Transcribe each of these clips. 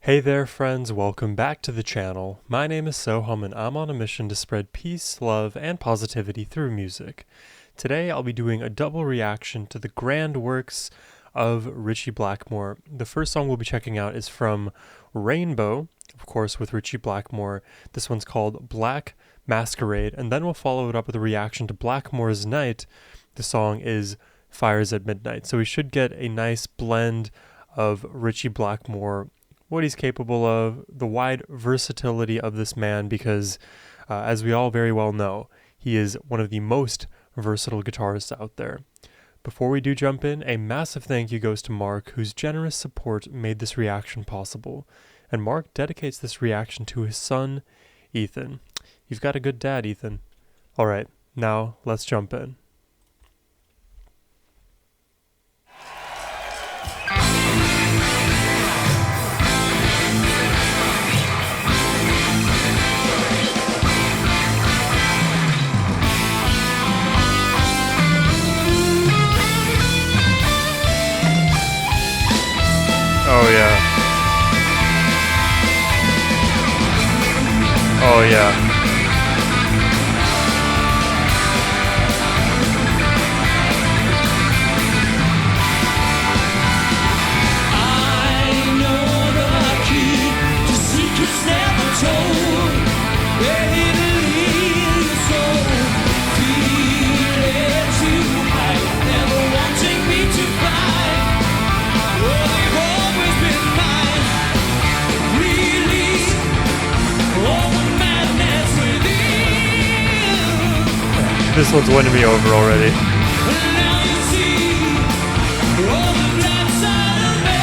Hey there friends, welcome back to the channel. My name is Sohum and I'm on a mission to spread peace, love, and positivity through music. Today I'll be doing a double reaction to the grand works of Ritchie Blackmore. The first song we'll be checking out is from Rainbow, of course with Ritchie Blackmore. This one's called Black Masquerade, and then we'll follow it up with a reaction to Blackmore's Night. The song is Fires at Midnight. So we should get a nice blend of Ritchie Blackmore, what he's capable of, the wide versatility of this man, because as we all very well know, he is one of the most versatile guitarists out there. Before we do jump in, a massive thank you goes to Mark, whose generous support made this reaction possible. And Mark dedicates this reaction to his son, Ethan. You've got a good dad, Ethan. Alright, now let's jump in. Oh yeah. Oh yeah. I know the key to secrets never told. Ready to lead your soul. Feel it tonight. Never wanting me to fight. Oh, they've always been mine. Release all the madness within. This one's winning me over already. Now you see all the black side of me.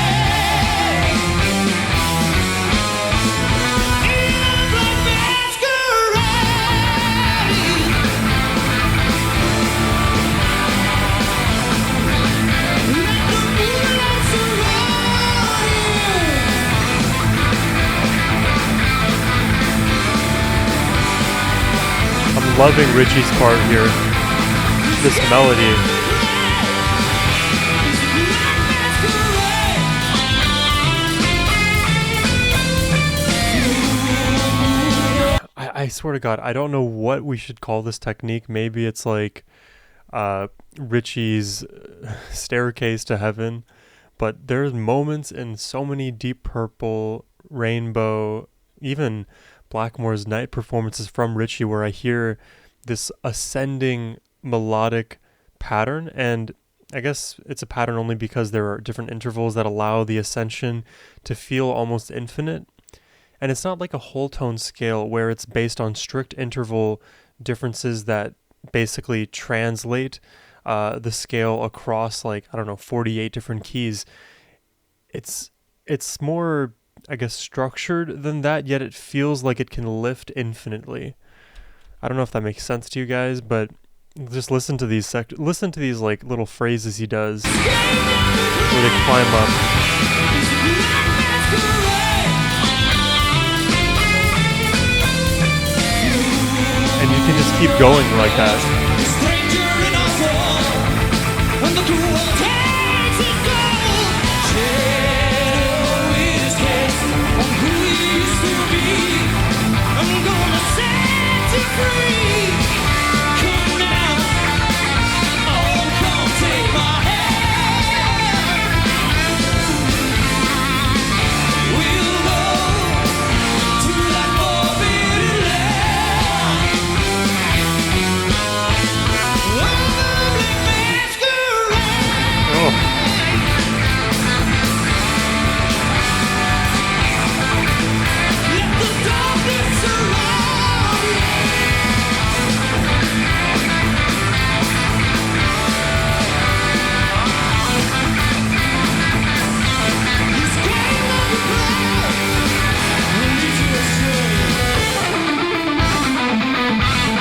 In black masquerade. Let the moonlight surround you. I'm loving Ritchie's part here. This melody. I swear to God, I don't know what we should call this technique. Maybe it's like Ritchie's staircase to heaven. But there's moments in so many Deep Purple, Rainbow, even Blackmore's Night performances from Ritchie where I hear this ascending melodic pattern, and I guess it's a pattern only because there are different intervals that allow the ascension to feel almost infinite. And it's not like a whole tone scale where it's based on strict interval differences that basically translate the scale across, like, I don't know, 48 different keys. It's more, I guess, structured than that, yet it feels like it can lift infinitely. I don't know if that makes sense to you guys, but just listen to these like little phrases he does where they climb up. And you can just keep going like that.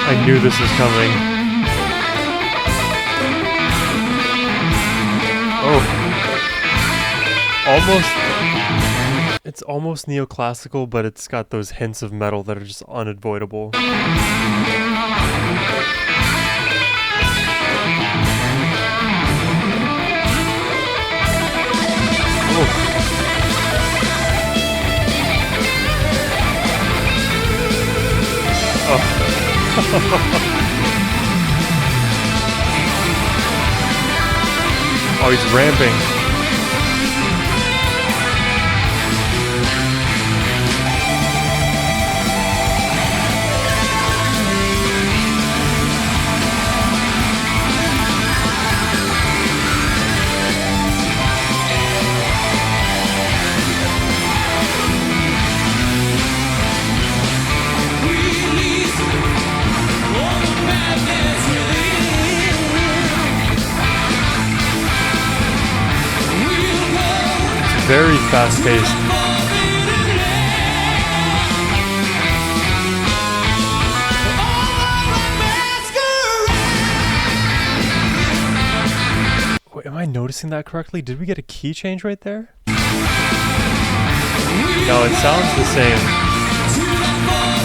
I knew this was coming. Oh. It's almost neoclassical, but it's got those hints of metal that are just unavoidable. Oh, he's ramping. Very fast-paced. Wait, am I noticing that correctly? Did we get a key change right there? No, it sounds the same.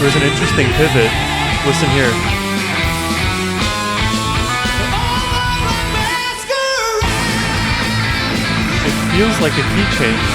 There's an interesting pivot. Listen here. It feels like a key change.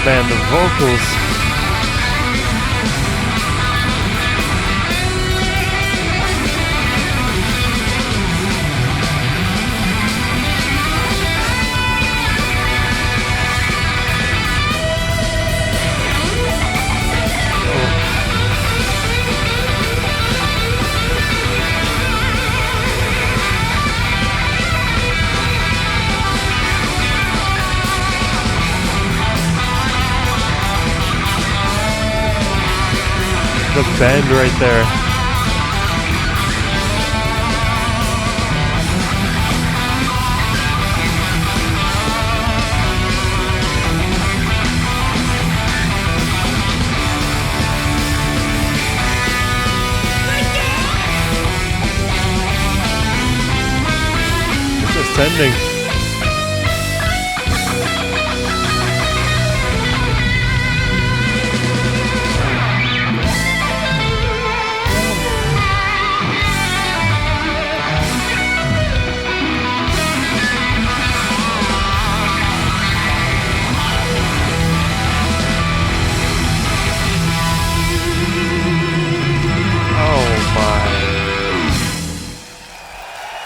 Man, the vocals. The bend right there. It's ascending.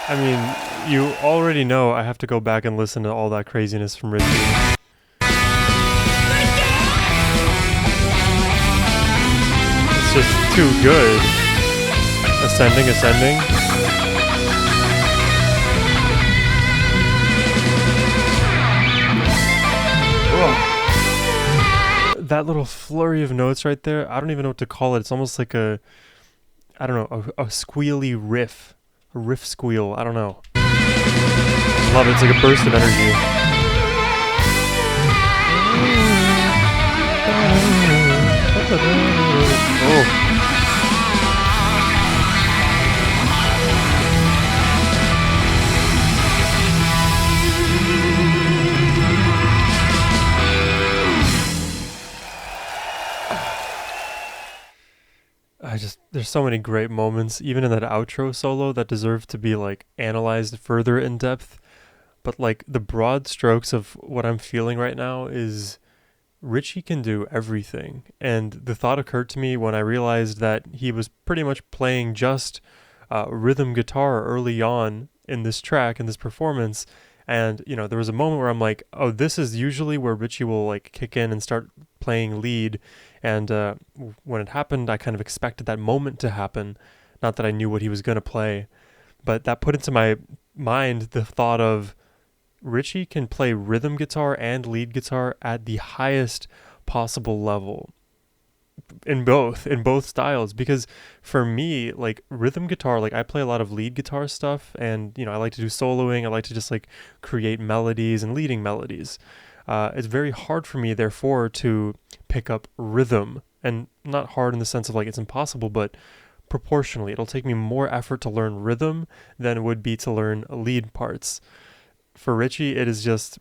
I mean, you already know I have to go back and listen to all that craziness from Richie. It's just too good. Ascending, ascending. Whoa. That little flurry of notes right there, I don't even know what to call it. It's almost like a squealy riff. A riff squeal, I don't know. Love it, it's like a burst of energy. Oh. There's so many great moments, even in that outro solo, that deserve to be like analyzed further in depth. But like the broad strokes of what I'm feeling right now is Richie can do everything. And the thought occurred to me when I realized that he was pretty much playing just rhythm guitar early on in this track, in this performance. And, you know, there was a moment where I'm like, oh, this is usually where Richie will like kick in and start playing lead. And when it happened, I kind of expected that moment to happen. Not that I knew what he was going to play, but that put into my mind the thought of Richie can play rhythm guitar and lead guitar at the highest possible level. in both styles, because for me, like rhythm guitar, like I play a lot of lead guitar stuff, and I like to do soloing. I like to just like create melodies and leading melodies. It's very hard for me, therefore, to pick up rhythm, and not hard in the sense of like it's impossible, but proportionally it'll take me more effort to learn rhythm than it would be to learn lead parts. For Richie, it is just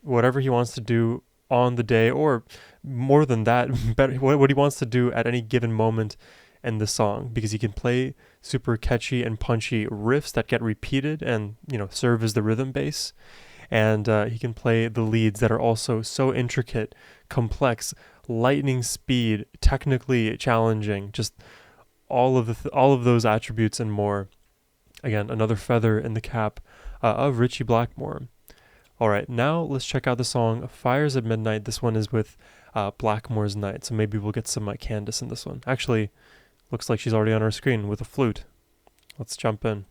whatever he wants to do on the day, or more than that, better what he wants to do at any given moment in the song, because he can play super catchy and punchy riffs that get repeated and serve as the rhythm base, and he can play the leads that are also so intricate, complex, lightning speed, technically challenging, just all of those attributes and more. Again, another feather in the cap of Richie Blackmore. All right, now let's check out the song Fires at Midnight. This one is with Blackmore's Night, so maybe we'll get some Candace in this one. Actually, looks like she's already on our screen with a flute. Let's jump in.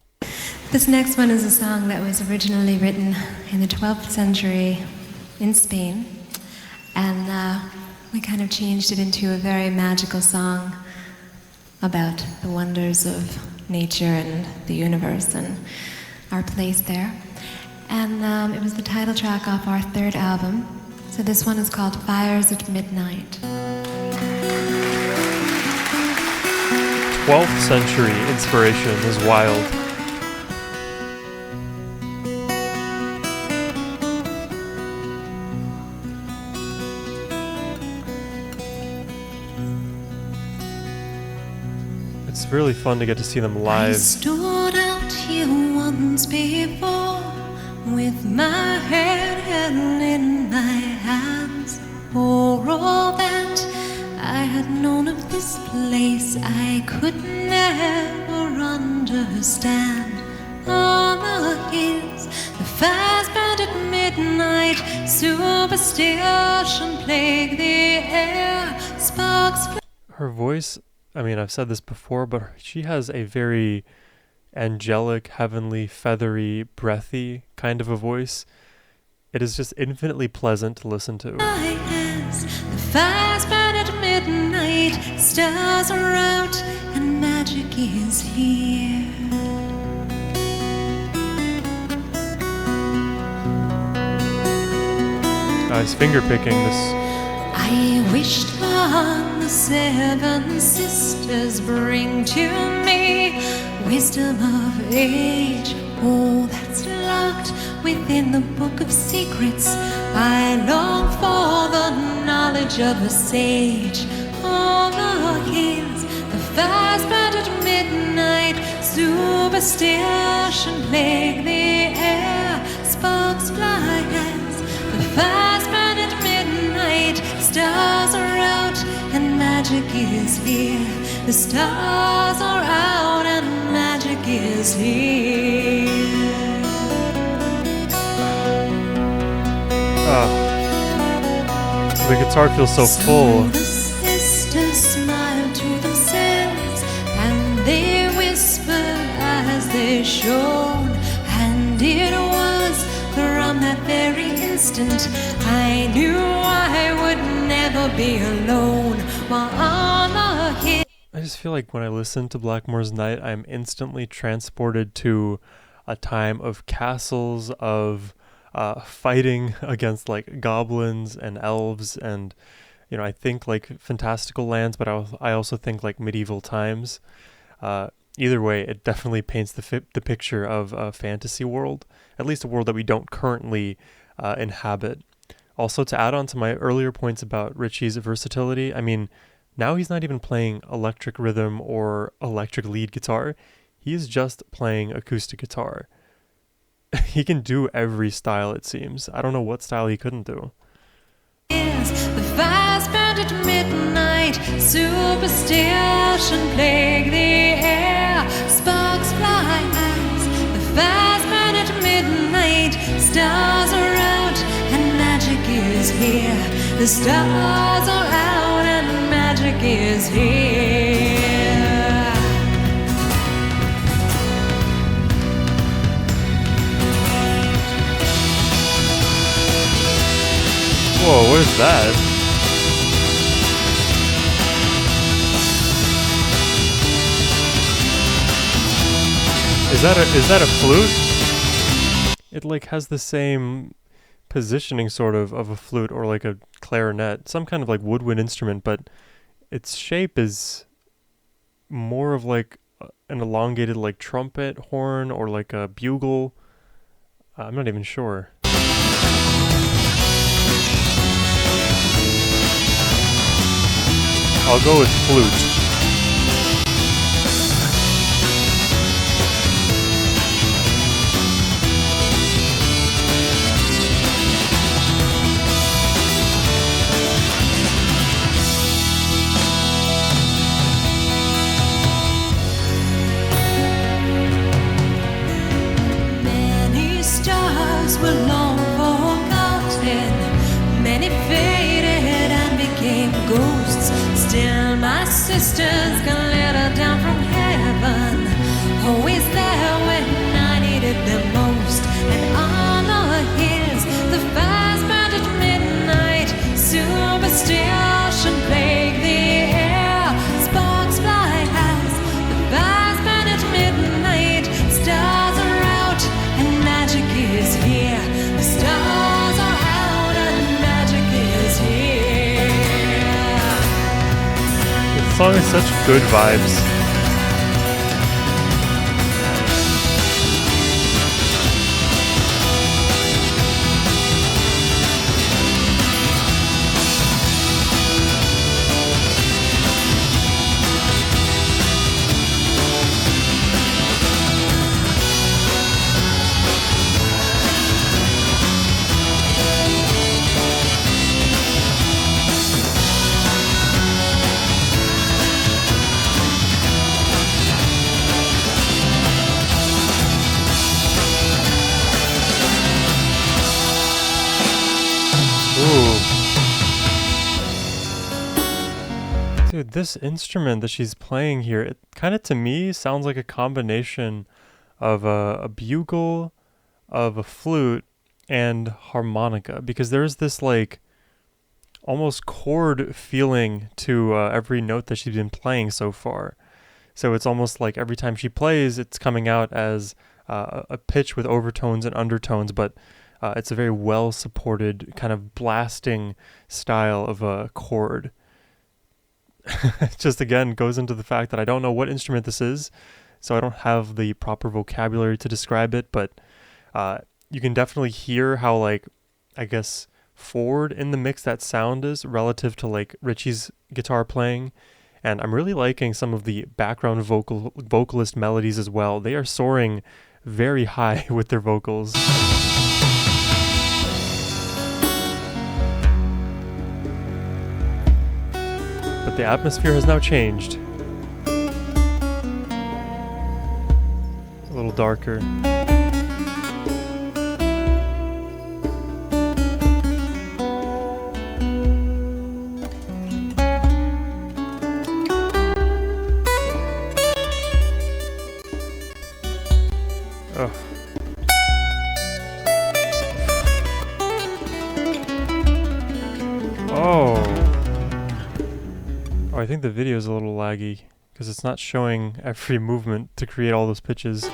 This next one is a song that was originally written in the 12th century in Spain, and we kind of changed it into a very magical song about the wonders of nature and the universe and our place there. And it was the title track off our third album. So this one is called Fires at Midnight. 12th century inspiration is wild. It's really fun to get to see them I live. stood out here once before with my head held in my hands. For all that I had known of this place, I could never understand. On the hills, the fires burned at midnight, superstition plagued the air, sparks. Her voice, I mean, I've said this before, but she has a very angelic, heavenly, feathery, breathy kind of a voice. It is just infinitely pleasant to listen to. The fires burn at midnight, stars are out, and magic is here. He's finger picking this. I wished on the seven sisters bring to me wisdom of age, all that's locked within the book of secrets. I long for the knowledge of a sage. On the hills, the fires burned at midnight, superstition plague the air, sparks fly as the fires burn at midnight, stars are out and magic is here. The stars are out and magic is here. The guitar feels so full. The sisters smiled to themselves and they whispered as they shone, and it was from that very instant I knew I would never be alone while on the hill. I just feel like when I listen to Blackmore's Night, I'm instantly transported to a time of castles, of fighting against like goblins and elves, and I think like fantastical lands, but I also think like medieval times. Either way, it definitely paints the picture of a fantasy world, at least a world that we don't currently inhabit. Also, to add on to my earlier points about Richie's versatility, I mean, now he's not even playing electric rhythm or electric lead guitar. He is just playing acoustic guitar. He can do every style, it seems. I don't know what style he couldn't do. The fires burned at midnight, superstition plague the air, sparks fly as the fires burn at midnight, stars are out and magic is here. The stars are out and magic is here. Whoa, what is that? Is that a flute? It like has the same positioning sort of a flute or like a clarinet, some kind of like woodwind instrument, but its shape is more of like an elongated like trumpet horn or like a bugle. I'm not even sure. I'll go with flute. Many stars were long forgotten, many faded and became ghosts. Still my sisters can let her down from heaven, always there when I needed them most. And on the hills the fires burned at midnight, superstition plagued the air. Sparks fly as the fires burn at midnight. Stars are out and magic is here. The stars are out and magic is here. This song has such good vibes. Dude, this instrument that she's playing here, it kind of to me sounds like a combination of a bugle, of a flute, and harmonica, because there's this like almost chord feeling to every note that she's been playing so far. So it's almost like every time she plays, it's coming out as a pitch with overtones and undertones, but it's a very well supported kind of blasting style of a chord. It just again goes into the fact that I don't know what instrument this is, so I don't have the proper vocabulary to describe it, but you can definitely hear how, like, I guess forward in the mix that sound is relative to like Richie's guitar playing. And I'm really liking some of the background vocalist melodies as well. They are soaring very high with their vocals. But the atmosphere has now changed. A little darker. Oh. Oh, I think the video is a little laggy because it's not showing every movement to create all those pitches.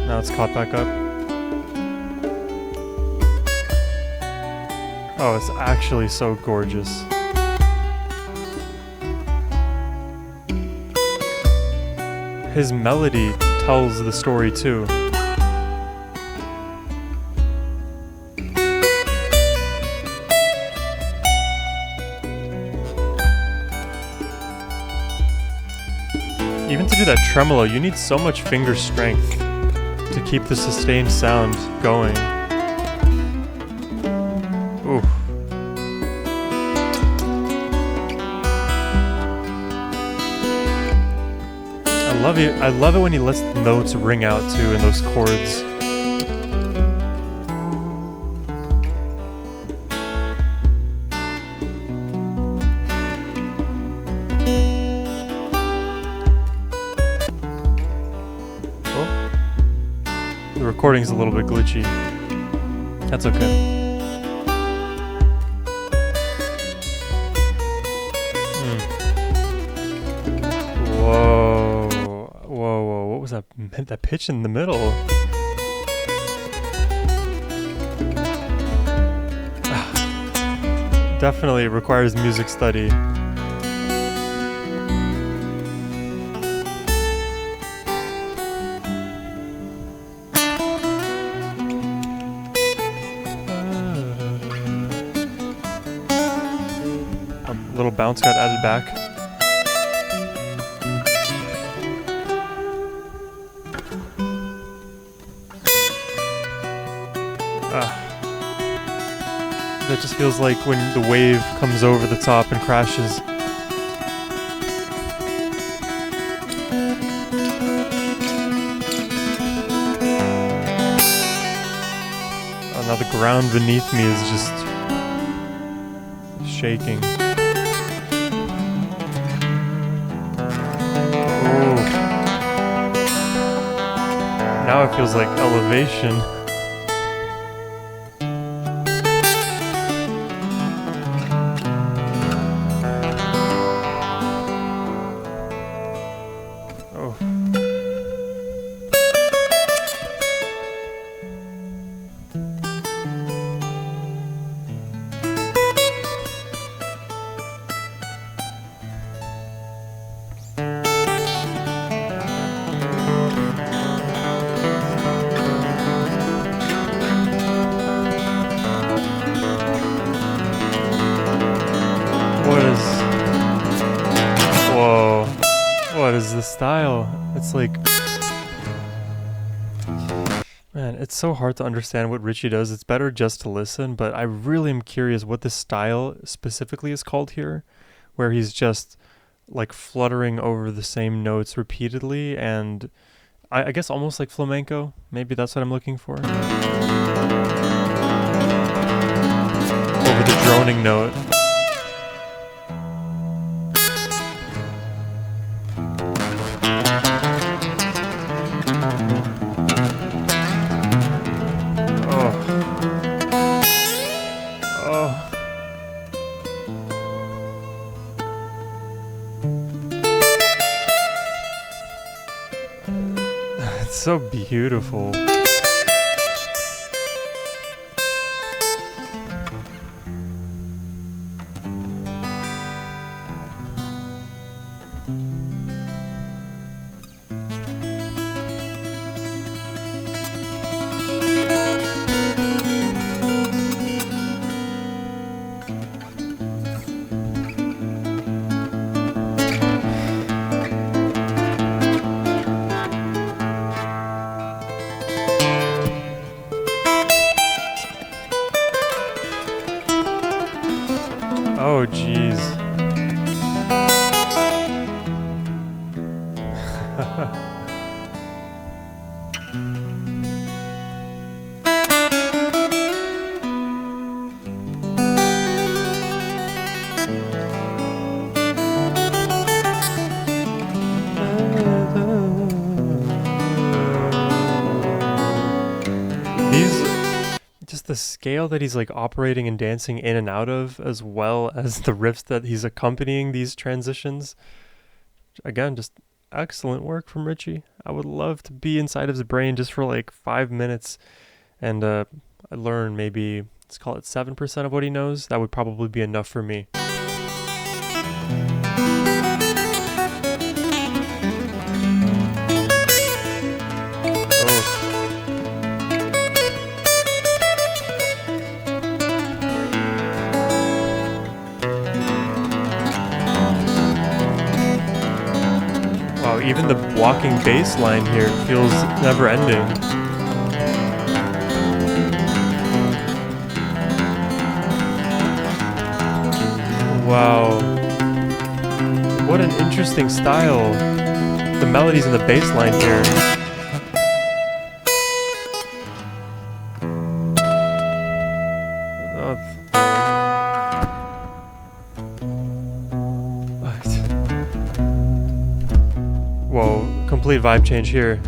Now it's caught back up. Oh, it's actually so gorgeous. His melody tells the story too. Even to do that tremolo, you need so much finger strength to keep the sustained sound going. Ooh. I love it when he lets the notes ring out too in those chords. The recording's a little bit glitchy. That's okay. that pitch in the middle. Definitely requires music study. A little bounce got added back. That just feels like when the wave comes over the top and crashes. Oh, now the ground beneath me is just shaking. Oh. Now it feels like elevation. What is this style? It's like, man, it's so hard to understand what Richie does. It's better just to listen, but I really am curious what this style specifically is called here, where he's just like fluttering over the same notes repeatedly, and I guess almost like flamenco. Maybe that's what I'm looking for. Over the droning note. It's so beautiful. Oh, jeez. Just the scale that he's like operating and dancing in and out of, as well as the riffs that he's accompanying these transitions. Again, just excellent work from Richie. I would love to be inside of his brain just for like 5 minutes and learn maybe, let's call it 7% of what he knows. That would probably be enough for me. Even the walking bass line here feels never ending. Wow. What an interesting style. The melodies in the bass line here. Whoa, complete vibe change here.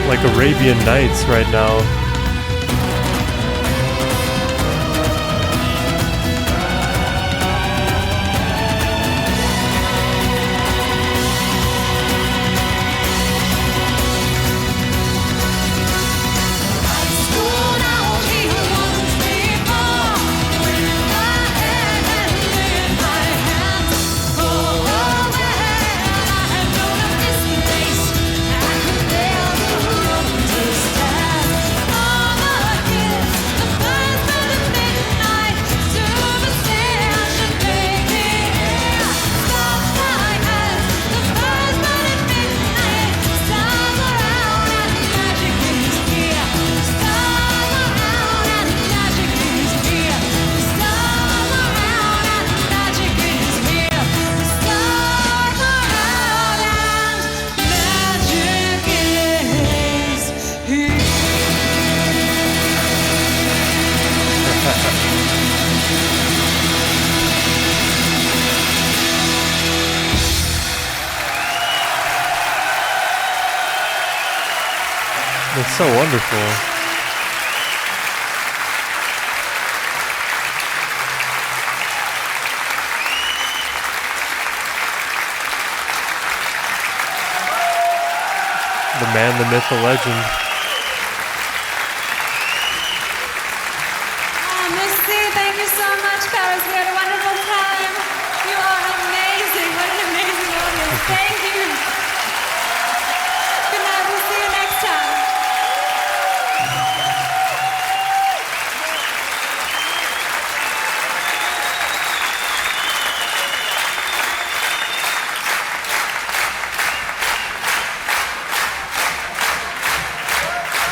Like Arabian Nights right now. It's so wonderful. The man, the myth, the legend. Merci, thank you so much, Paris. We had a wonderful time. You are amazing. What an amazing audience. Thank you. Good night. We'll see you next time.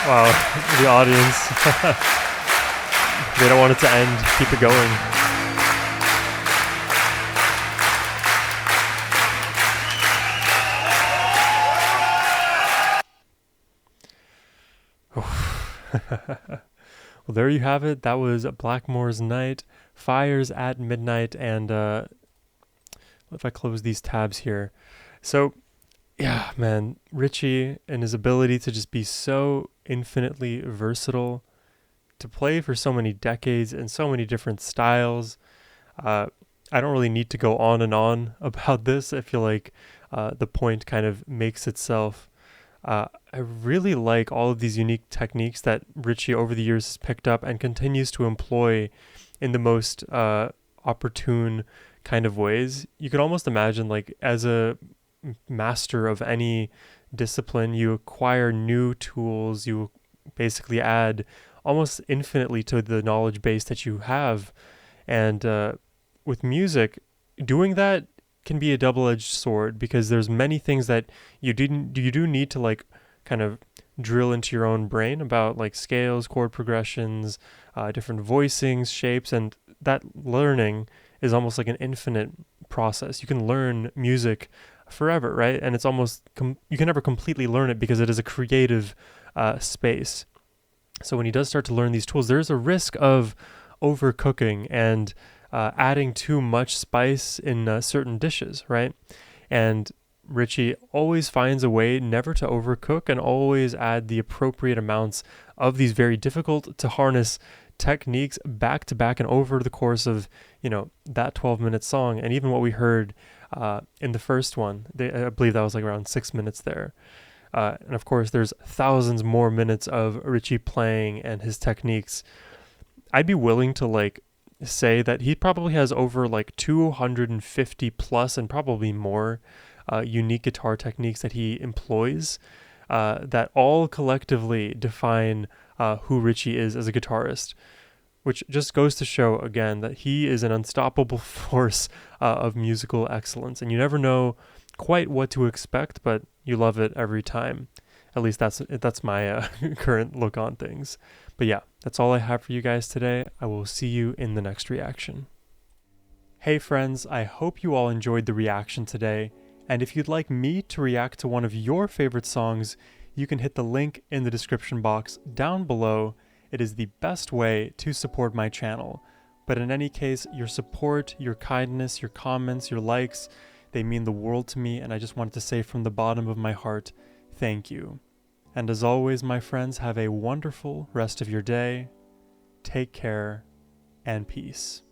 Wow, the audience. They don't want it to end. Keep it going. Well, there you have it. That was Blackmore's Night, Fires at Midnight, and if I close these tabs here. So, yeah, man, Richie and his ability to just be so infinitely versatile, to play for so many decades and so many different styles. I don't really need to go on and on about this. I feel like the point kind of makes itself. I really like all of these unique techniques that Richie over the years has picked up and continues to employ in the most opportune kind of ways. You could almost imagine, like, as a master of any discipline, you acquire new tools, you basically add almost infinitely to the knowledge base that you have. And with music, doing that can be a double-edged sword, because there's many things that you do need to, like, kind of drill into your own brain about, like, scales, chord progressions, different voicings, shapes, and that learning is almost like an infinite process. You can learn music forever, right? And it's almost you can never completely learn it because it is a creative space. So when he does start to learn these tools, there's a risk of overcooking and adding too much spice in certain dishes, right? And Richie always finds a way never to overcook and always add the appropriate amounts of these very difficult to harness techniques back to back and over the course of, that 12-minute song. And even what we heard in the first one, I believe that was like around 6 minutes there. And of course, there's thousands more minutes of Richie playing and his techniques. I'd be willing to say that he probably has over 250 plus and probably more unique guitar techniques that he employs that all collectively define who Richie is as a guitarist, which just goes to show again that he is an unstoppable force of musical excellence. And you never know quite what to expect, but you love it every time. At least that's my current look on things. But yeah, that's all I have for you guys today. I will see you in the next reaction. Hey friends, I hope you all enjoyed the reaction today. And if you'd like me to react to one of your favorite songs, you can hit the link in the description box down below. It is the best way to support my channel. But in any case, your support, your kindness, your comments, your likes, they mean the world to me, and I just wanted to say from the bottom of my heart, thank you. And as always, my friends, have a wonderful rest of your day. Take care and peace.